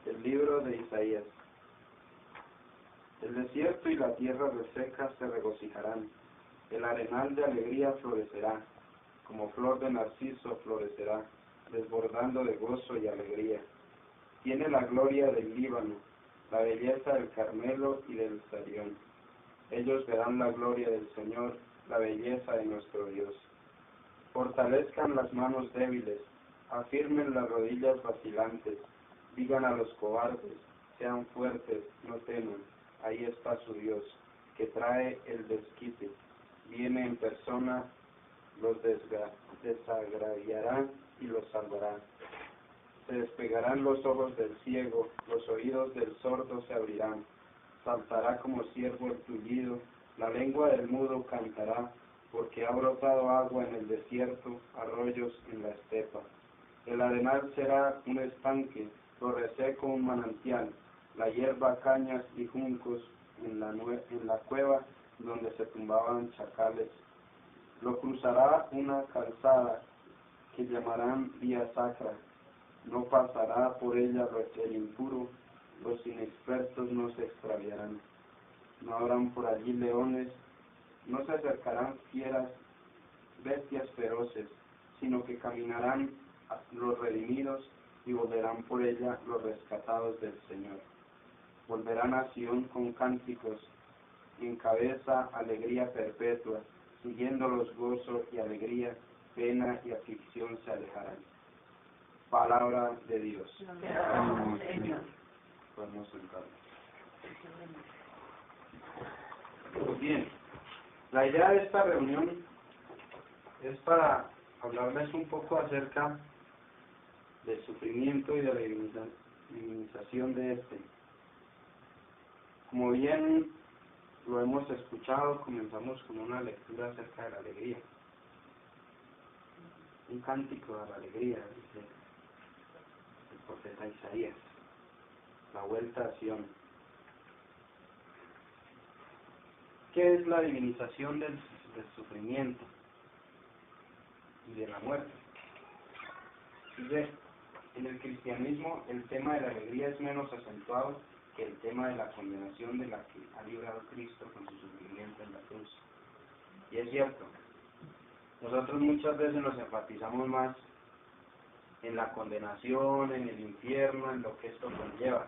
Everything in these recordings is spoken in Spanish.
El libro de Isaías. El desierto y la tierra reseca se regocijarán, el arenal de alegría florecerá, como flor de narciso florecerá, desbordando de gozo y alegría. Tiene la gloria del Líbano, la belleza del Carmelo y del Sarión. Ellos verán la gloria del Señor, la belleza de nuestro Dios. Fortalezcan las manos débiles, afirmen las rodillas vacilantes, digan a los cobardes, sean fuertes, no teman, ahí está su Dios, que trae el desquite, viene en persona, los desagraviará y los salvará. Se despegarán los ojos del ciego, los oídos del sordo se abrirán, saltará como ciervo el tullido, la lengua del mudo cantará, porque ha brotado agua en el desierto, arroyos en la estepa. El arenal será un estanque, lo reseco un manantial, la hierba cañas y juncos en la cueva donde se tumbaban chacales. Lo cruzará una calzada que llamarán vía sacra, no pasará por ella el impuro, los inexpertos no se extraviarán. No habrán por allí leones, no se acercarán fieras, bestias feroces, sino que caminarán los redimidos y volverán por ella los rescatados del Señor. Volverán a Sión con cánticos, y en cabeza alegría perpetua, siguiéndolos gozo y alegría, pena y aflicción se alejarán. Palabra de Dios. Podemos sentarnos. Bien, la idea de esta reunión es para hablarles un poco acerca del sufrimiento y de la divinización de este. Como bien lo hemos escuchado, comenzamos con una lectura acerca de la alegría. Un cántico de la alegría, dice el profeta Isaías. La vuelta a Sión. ¿Qué es la divinización del sufrimiento y de la muerte? En el cristianismo el tema de la alegría es menos acentuado que el tema de la condenación de la que ha librado Cristo con su sufrimiento en la cruz. Y es cierto, nosotros muchas veces nos enfatizamos más en la condenación, en el infierno, en lo que esto conlleva.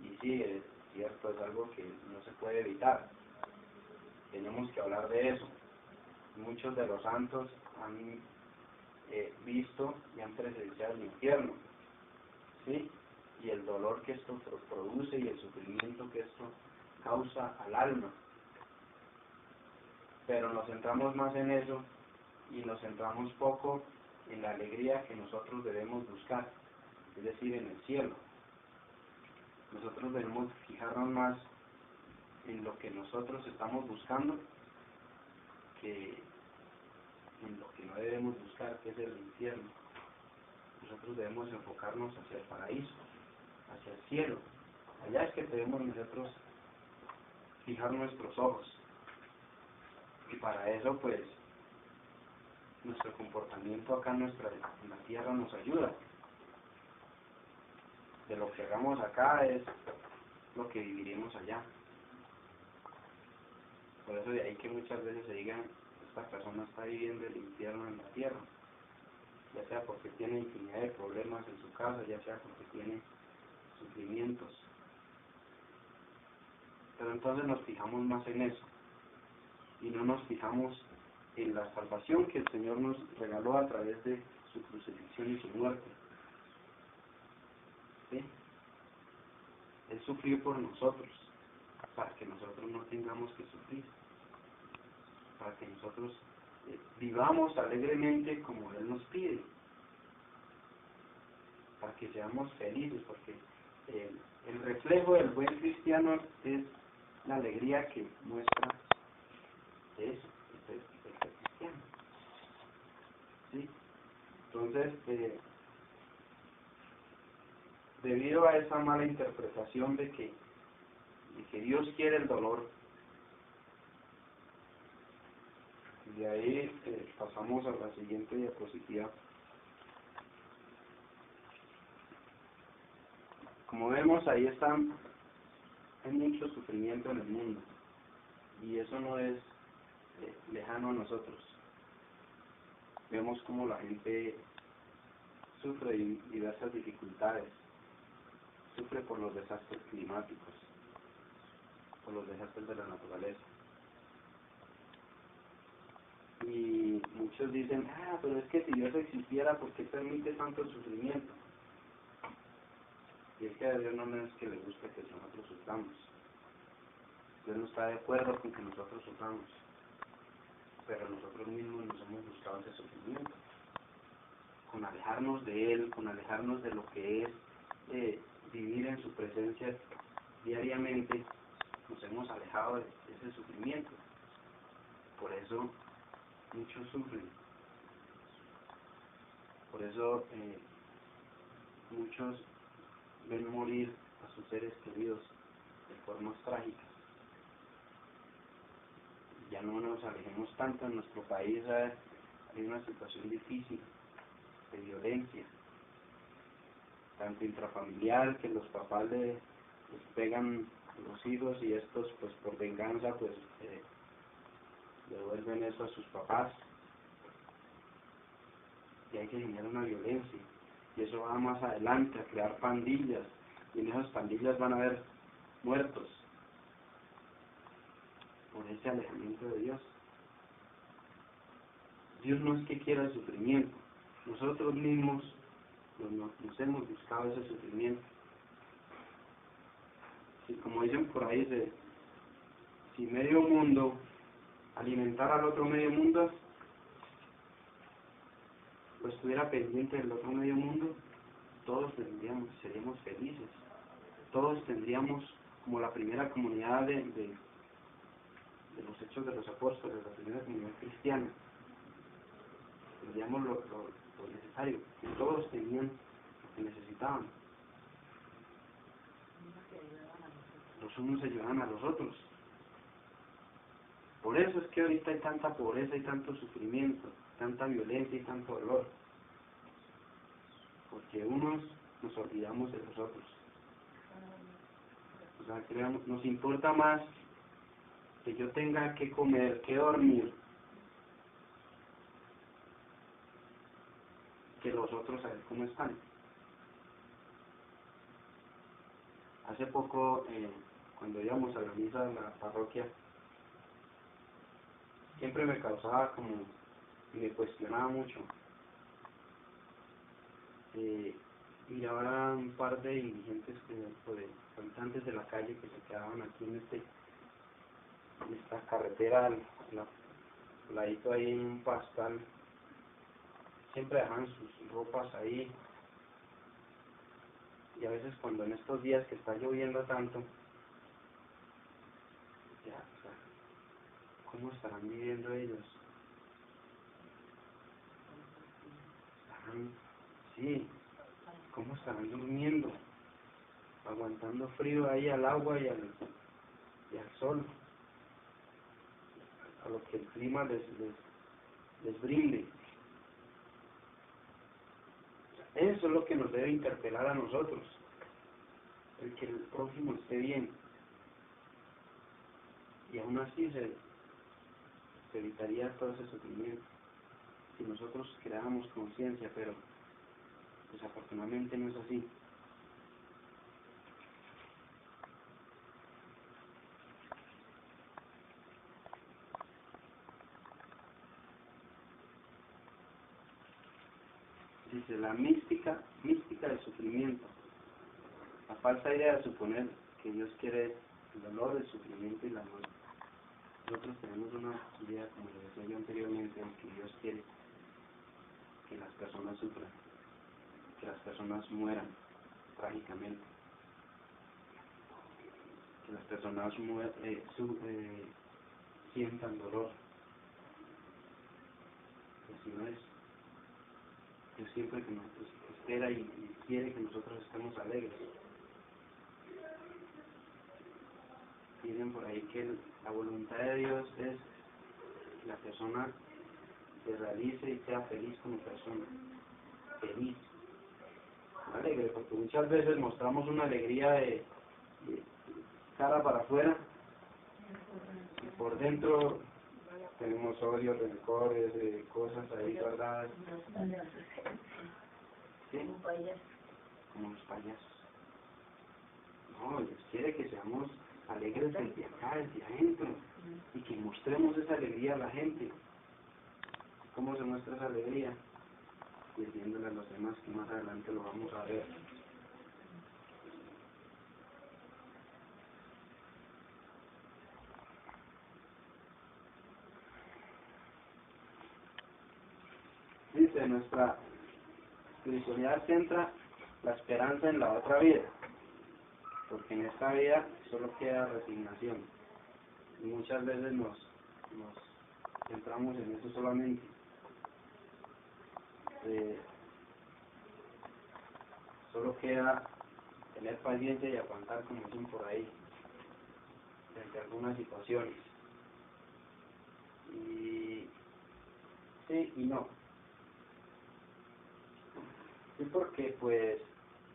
Y sí, es cierto, es algo que no se puede evitar. Tenemos que hablar de eso. Muchos de los santos han visto y han presenciado el infierno, ¿sí? Y el dolor que esto produce y el sufrimiento que esto causa al alma. Pero nos centramos más en eso y nos centramos poco en la alegría que nosotros debemos buscar, es decir, en el cielo. Nosotros debemos fijarnos más en lo que nosotros estamos buscando que en lo que no debemos buscar, que es el infierno. Nosotros debemos enfocarnos hacia el paraíso, hacia el cielo. Allá es que debemos nosotros fijar nuestros ojos. Y para eso, pues, nuestro comportamiento acá en la tierra nos ayuda. De lo que hagamos acá es lo que viviremos allá. Por eso de ahí que muchas veces se digan, esta persona está viviendo el infierno en la tierra, ya sea porque tiene infinidad de problemas en su casa, ya sea porque tiene sufrimientos. Pero entonces nos fijamos más en eso y no nos fijamos en la salvación que el Señor nos regaló a través de su crucifixión y su muerte. ¿Sí? Él sufrió por nosotros, para que nosotros no tengamos que sufrir, para que nosotros vivamos alegremente como Él nos pide, para que seamos felices, porque el reflejo del buen cristiano es la alegría que muestra eso, el ser cristiano. ¿Sí? Entonces, debido a esa mala interpretación de que Dios quiere el dolor, De ahí pasamos a la siguiente diapositiva. Como vemos, ahí hay mucho sufrimiento en el mundo, y eso no es lejano a nosotros. Vemos como la gente sufre diversas dificultades, sufre por los desastres climáticos, por los desastres de la naturaleza. Y muchos dicen, pero es que si Dios existiera, ¿por qué permite tanto sufrimiento? Y es que a Dios no es que le gusta que nosotros suframos. Dios no está de acuerdo con que nosotros suframos, pero nosotros mismos nos hemos buscado ese sufrimiento. Con alejarnos de Él, con alejarnos de lo que es vivir en su presencia diariamente, nos hemos alejado de ese sufrimiento. Por eso muchos sufren. Por eso muchos ven morir a sus seres queridos de formas trágicas. Ya no nos alejemos tanto. En nuestro país hay una situación difícil de violencia, tanto intrafamiliar, que los papás les pegan a los hijos, y estos pues por venganza pues devuelven eso a sus papás, y hay que generar una violencia, y eso va más adelante a crear pandillas, y en esas pandillas van a haber muertos por ese alejamiento de Dios. Dios no es que quiera el sufrimiento, nosotros mismos nos hemos buscado ese sufrimiento. Y como dicen por ahí, si medio mundo alimentara al otro medio mundo, pues estuviera pendiente del otro medio mundo, todos seríamos felices. Todos tendríamos, como la primera comunidad de los Hechos de los Apóstoles, la primera comunidad cristiana, tendríamos lo necesario, que todos tenían lo que necesitaban. Los unos ayudaban a los otros. Por eso es que ahorita hay tanta pobreza y tanto sufrimiento, tanta violencia y tanto dolor, porque unos nos olvidamos de los otros. O sea, nos importa más que yo tenga que comer, que dormir, que los otros saber cómo están. Hace poco, cuando íbamos a la misa de la parroquia, siempre me causaba y me cuestionaba mucho. Miraba un par de indigentes, de habitantes de la calle, que se quedaban aquí en esta carretera, al ladito ahí en un pastal. Siempre dejaban sus ropas ahí, y a veces cuando en estos días que está lloviendo tanto, ¿cómo estarán viviendo ellos? Sí, ¿cómo estarán durmiendo? Aguantando frío ahí al agua y al sol, a lo que el clima les brinde. Eso es lo que nos debe interpelar a nosotros, el que el prójimo esté bien. Y aún así se evitaría todo ese sufrimiento si nosotros creáramos conciencia, pero desafortunadamente no es así. Dice la mística del sufrimiento, la falsa idea de suponer que Dios quiere el dolor, el sufrimiento y la muerte. Nosotros tenemos una idea, como lo decía yo anteriormente, de que Dios quiere que las personas sufran, que las personas mueran trágicamente, que las personas sientan dolor. Así no es. Dios siempre que nos espera y quiere que nosotros estemos alegres. Dicen por ahí que la voluntad de Dios es la persona se realice y sea feliz como persona, feliz, alegre, porque muchas veces mostramos una alegría de cara para afuera y por dentro tenemos odio, rencores, cosas ahí guardadas, ¿sí? Como los payasos. No, Dios quiere que seamos alegres desde acá, desde adentro, y que mostremos esa alegría a la gente. ¿Cómo se muestra esa alegría? Sirviéndole a los demás, que más adelante lo vamos a ver. Dice, nuestra espiritualidad centra la esperanza en la otra vida, porque en esta vida solo queda resignación, y muchas veces nos centramos en eso solamente. Solo queda tener paciencia y aguantar, como dicen por ahí, frente a algunas situaciones. Y sí y no. Sí, porque pues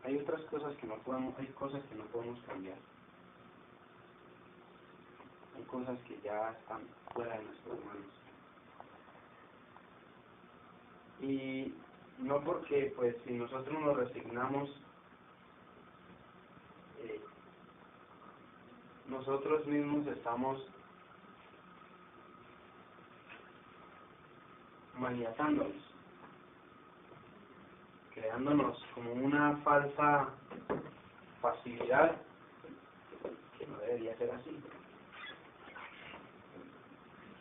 hay otras cosas que no podemos, hay cosas que no podemos cambiar. Hay cosas que ya están fuera de nuestras manos. Y no porque pues si nosotros nos resignamos, nosotros mismos estamos maniatándonos, creándonos como una falsa pasividad que no debería ser así.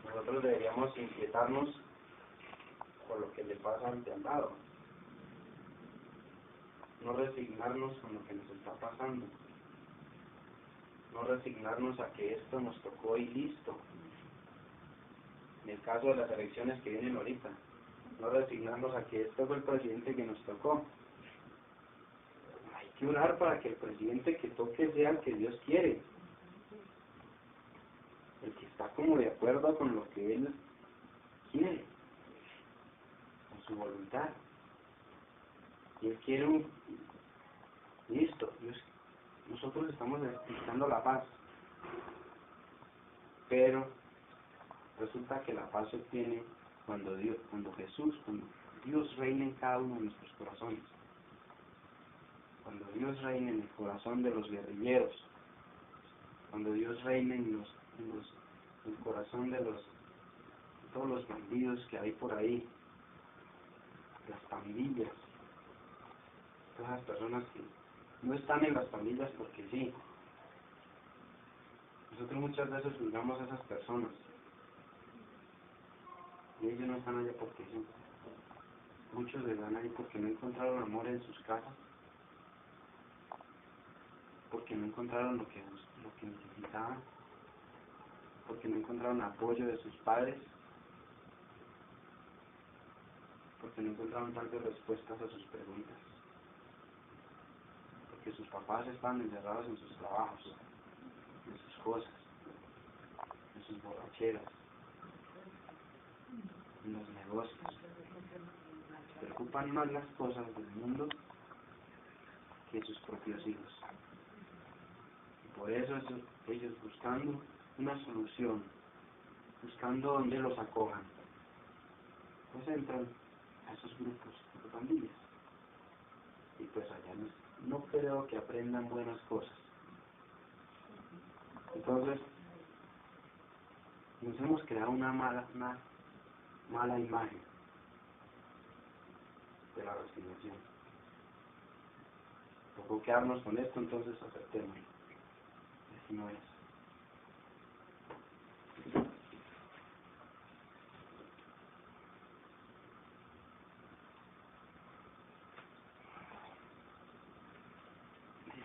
Nosotros deberíamos inquietarnos por lo que le pasa al de al lado, no resignarnos con lo que nos está pasando, no resignarnos a que esto nos tocó y listo. En el caso de las elecciones que vienen ahorita, no resignarnos a que esto fue el presidente que nos tocó. Hay que orar para que el presidente que toque sea el que Dios quiere, el que está como de acuerdo con lo que Él quiere, con su voluntad. Y Él quiere un... Listo, nosotros estamos buscando la paz, pero resulta que la paz se obtiene cuando Dios reina en cada uno de nuestros corazones. Cuando Dios reina en el corazón de los guerrilleros, cuando Dios reina en el corazón de todos los bandidos que hay por ahí, las pandillas, todas las personas que no están en las pandillas porque sí. Nosotros muchas veces juzgamos a esas personas y ellos no están allá porque sí. Muchos están ahí porque no encontraron amor en sus casas, porque no encontraron lo que necesitaban, porque no encontraron apoyo de sus padres, porque no encontraron tal vez respuestas a sus preguntas, porque sus papás estaban encerrados en sus trabajos, en sus cosas, en sus borracheras, en los negocios. Se preocupan más las cosas del mundo que sus propios hijos. Y por eso ellos buscando una solución, buscando donde los acojan, pues entran a esos grupos de pandillas. Y pues allá no creo que aprendan buenas cosas. Entonces, nos hemos creado una mala imagen de la resignación. Tocó quedarnos con esto, entonces aceptémoslo. Así no es.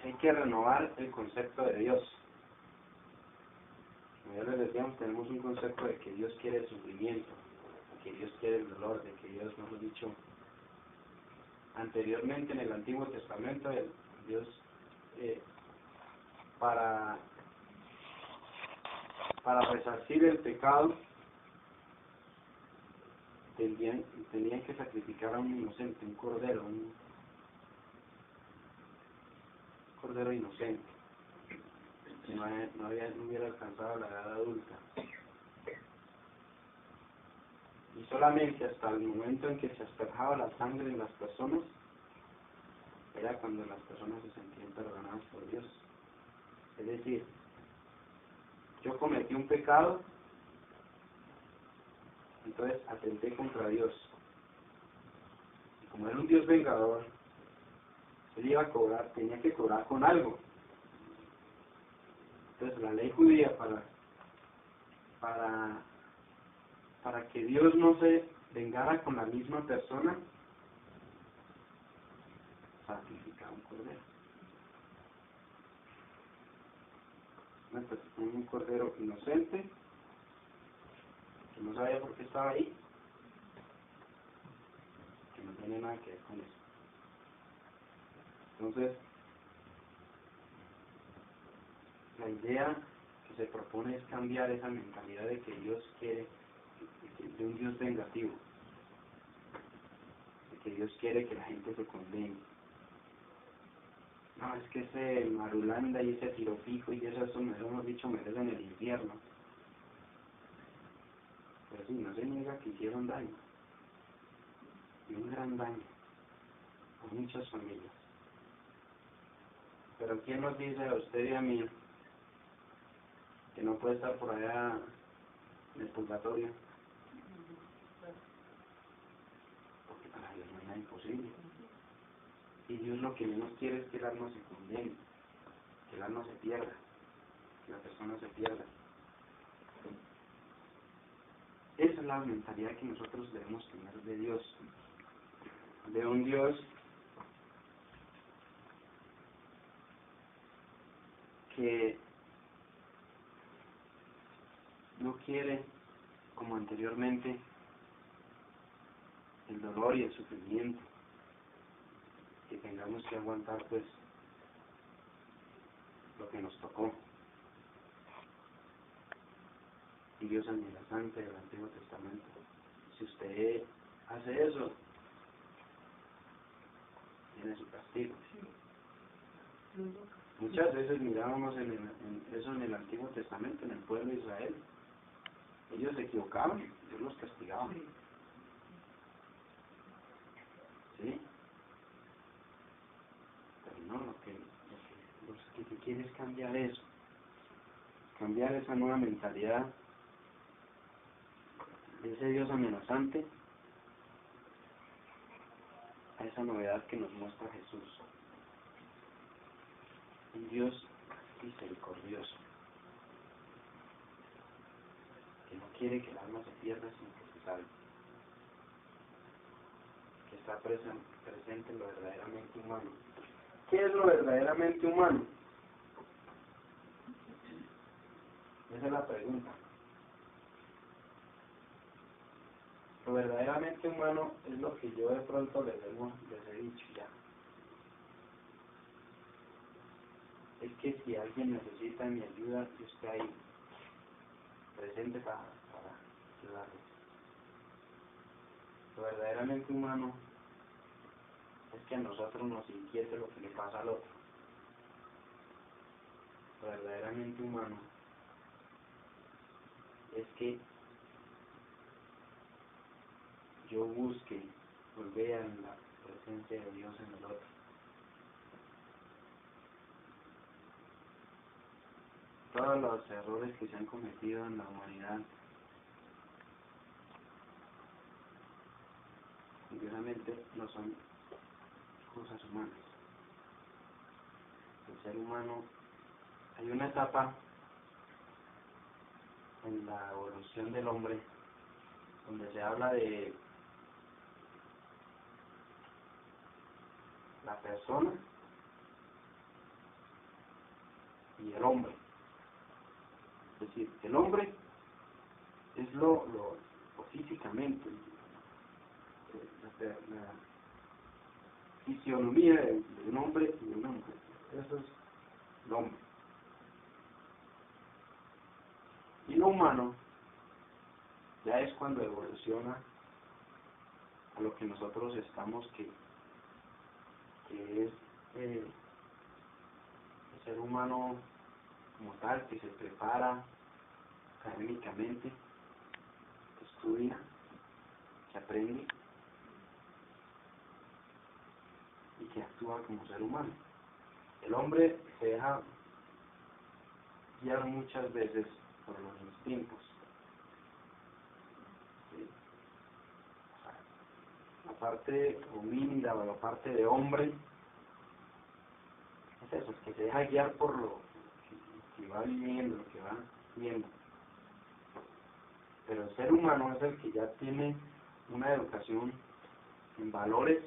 Hay que renovar el concepto de Dios. Como ya les decíamos, tenemos un concepto de que Dios quiere el sufrimiento, que Dios quiere el dolor, de que Dios, mejor dicho, anteriormente en el Antiguo Testamento, Dios para resarcir el pecado tenían que sacrificar a un inocente, un cordero inocente, que no hubiera alcanzado la edad adulta. Y solamente hasta el momento en que se asperjaba la sangre en las personas, era cuando las personas se sentían perdonadas por Dios. Es decir, yo cometí un pecado, entonces atenté contra Dios. Y como era un Dios vengador, él iba a cobrar, tenía que cobrar con algo. Entonces la ley judía para que Dios no se vengara con la misma persona, sacrificaba un cordero. Un cordero inocente, que no sabía por qué estaba ahí, que no tiene nada que ver con eso. Entonces, la idea que se propone es cambiar esa mentalidad de que Dios quiere, de un Dios vengativo, de que Dios quiere que la gente se condene. No, es que ese Marulanda y ese Tirofijo y eso hemos dicho, merecen el infierno. Pero sí, no se niega que hicieron daño, y un gran daño, a muchas familias. Pero ¿quién nos dice a usted y a mí que no puede estar por allá en el purgatorio? Porque para Dios no hay nada imposible. Y Dios lo que menos quiere es que el alma se condene, que el alma se pierda, que la persona se pierda. Esa es la mentalidad que nosotros debemos tener de Dios, de un Dios que no quiere, como anteriormente, el dolor y el sufrimiento, que tengamos que aguantar pues lo que nos tocó. Y Dios amenazante del Antiguo Testamento. Si usted hace eso, tiene su castigo. Muchas veces mirábamos eso en el Antiguo Testamento, en el pueblo de Israel. Ellos se equivocaban, Dios los castigaba. ¿Sí? Pero no, lo que se quiere es cambiar eso. Cambiar esa nueva mentalidad de ese Dios amenazante a esa novedad que nos muestra Jesús. Un Dios misericordioso, que no quiere que el alma se pierda, sino que se salve. Que está presente en lo verdaderamente humano. ¿Qué es lo verdaderamente humano? Esa es la pregunta. Lo verdaderamente humano es lo que yo de pronto les he dicho ya. Es que si alguien necesita mi ayuda, yo estoy ahí, presente para ayudarles. Lo verdaderamente humano es que a nosotros nos inquiete lo que le pasa al otro. Lo verdaderamente humano es que yo busque volver a la presencia de Dios en el otro. Todos los errores que se han cometido en la humanidad, curiosamente, no son cosas humanas. El ser humano, hay una etapa en la evolución del hombre donde se habla de la persona y el hombre. Es decir, el hombre es lo físicamente, la fisionomía de un hombre y de una mujer. Eso es el hombre. Y lo humano ya es cuando evoluciona a lo que nosotros estamos, que es el ser humano como tal, que se prepara académicamente, que estudia, que aprende y que actúa como ser humano. El hombre se deja guiar muchas veces por los instintos. ¿Sí? La parte homínida o la parte de hombre es eso, es que se deja guiar por lo que va viviendo, lo que va viendo. Pero el ser humano es el que ya tiene una educación en valores,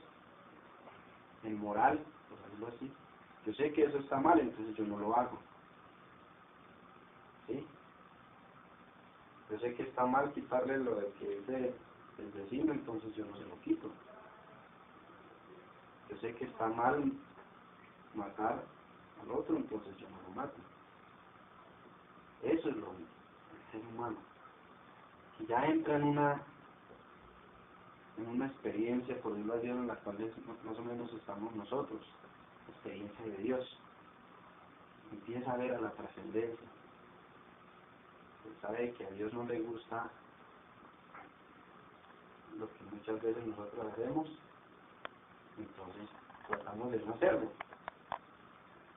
en moral, por decirlo así. Yo sé que eso está mal, entonces yo no lo hago. ¿Sí? Yo sé que está mal quitarle lo de que es del vecino, entonces yo no se lo quito. Yo sé que está mal matar al otro, entonces yo no lo mato. Eso es el ser humano, que ya entra en una experiencia, por decirlo así, en la cual más o menos estamos nosotros, experiencia de Dios. Empieza a ver a la trascendencia. Él sabe que a Dios no le gusta lo que muchas veces nosotros hacemos, entonces tratamos de no hacerlo.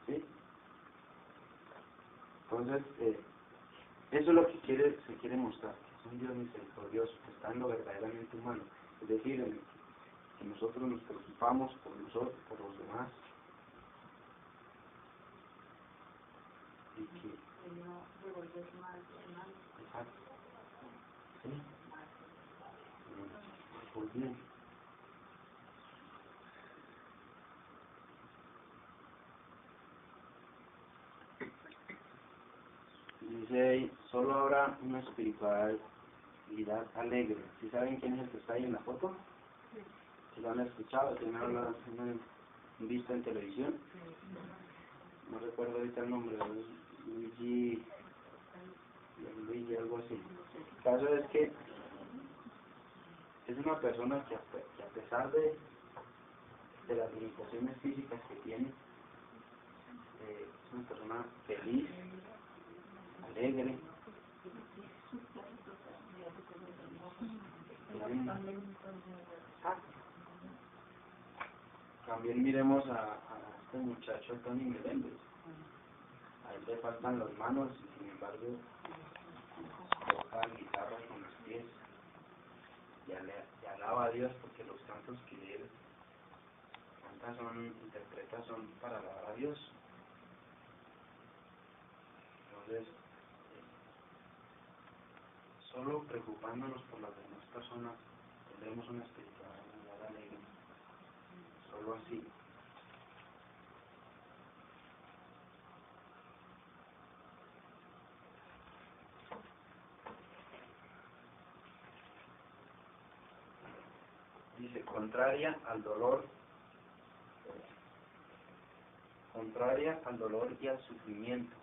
¿Sí? Entonces, eso es lo que se quiere mostrar, que es un Dios misericordioso, que está en lo verdaderamente humano, es decir, en el que nosotros nos preocupamos por nosotros, por los demás, y que exacto, ¿sí? Por bien. Dice ahí, solo habrá una espiritualidad alegre. ¿Sí saben quién es el que está ahí en la foto? ¿Sí lo han escuchado? ¿Tienen una vista en televisión? No recuerdo ahorita el nombre, es Luigi, algo así. El caso es que es una persona que a pesar de las limitaciones físicas que tiene, es una persona feliz, alegre. También miremos a este muchacho Tony Meléndez. A él le faltan las manos y sin embargo toca guitarra con los pies y alaba a Dios porque los cantos que él canta interpreta son para alabar a Dios. Entonces, solo preocupándonos por las demás personas tendremos una espiritualidad alegre. Solo así. Dice, contraria al dolor y al sufrimiento.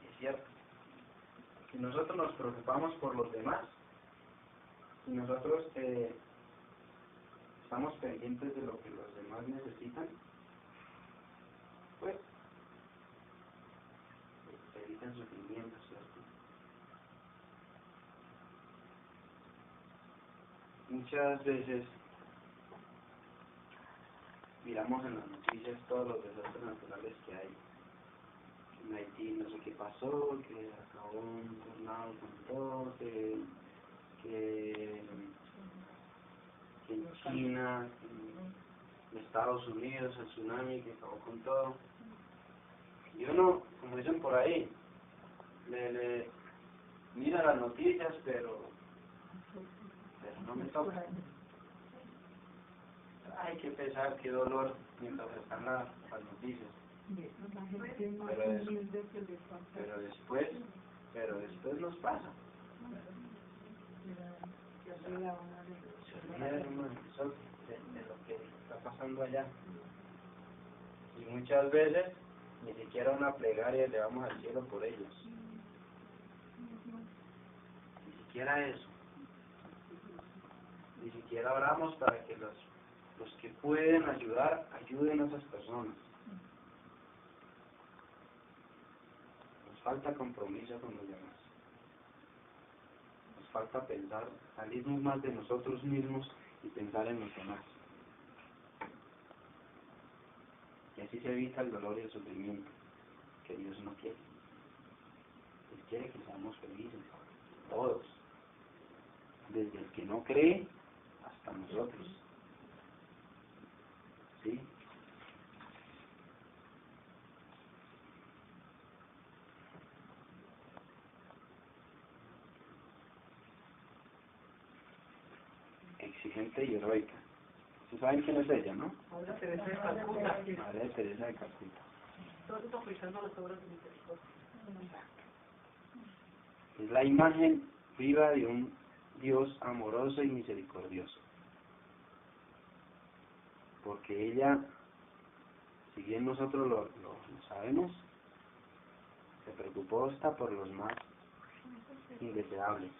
Es cierto. Si nosotros nos preocupamos por los demás, si nosotros estamos pendientes de lo que los demás necesitan, pues se evitan sufrimientos, ¿cierto? Muchas veces miramos en las noticias todos los desastres naturales que hay. En Haití no sé qué pasó, que acabó un tornado con todo, que en China, en Estados Unidos, el tsunami que acabó con todo. Y uno, como dicen por ahí, le mira las noticias, pero no me toca. Ay, qué pesar, qué dolor, mientras están las noticias. Pero después nos pasa. Se olvida de lo que está pasando allá. Y muchas veces ni siquiera una plegaria le vamos al cielo por ellos. Ni siquiera eso. Ni siquiera oramos para que los que pueden ayudar, ayuden a esas personas. Nos falta compromiso con los demás. Nos falta pensar, salirnos más de nosotros mismos y pensar en los demás. Y así se evita el dolor y el sufrimiento que Dios no quiere. Él quiere que seamos felices, todos, desde el que no cree hasta nosotros. ¿Sí? Exigente y heroica. ¿Sí saben quién es ella, no? María Teresa de Calcuta. María Teresa de Calcuta. Todos están aplicando las obras de misericordia. Es la imagen viva de un Dios amoroso y misericordioso. Porque ella, si bien nosotros lo sabemos, se preocupó hasta por los más indeseables.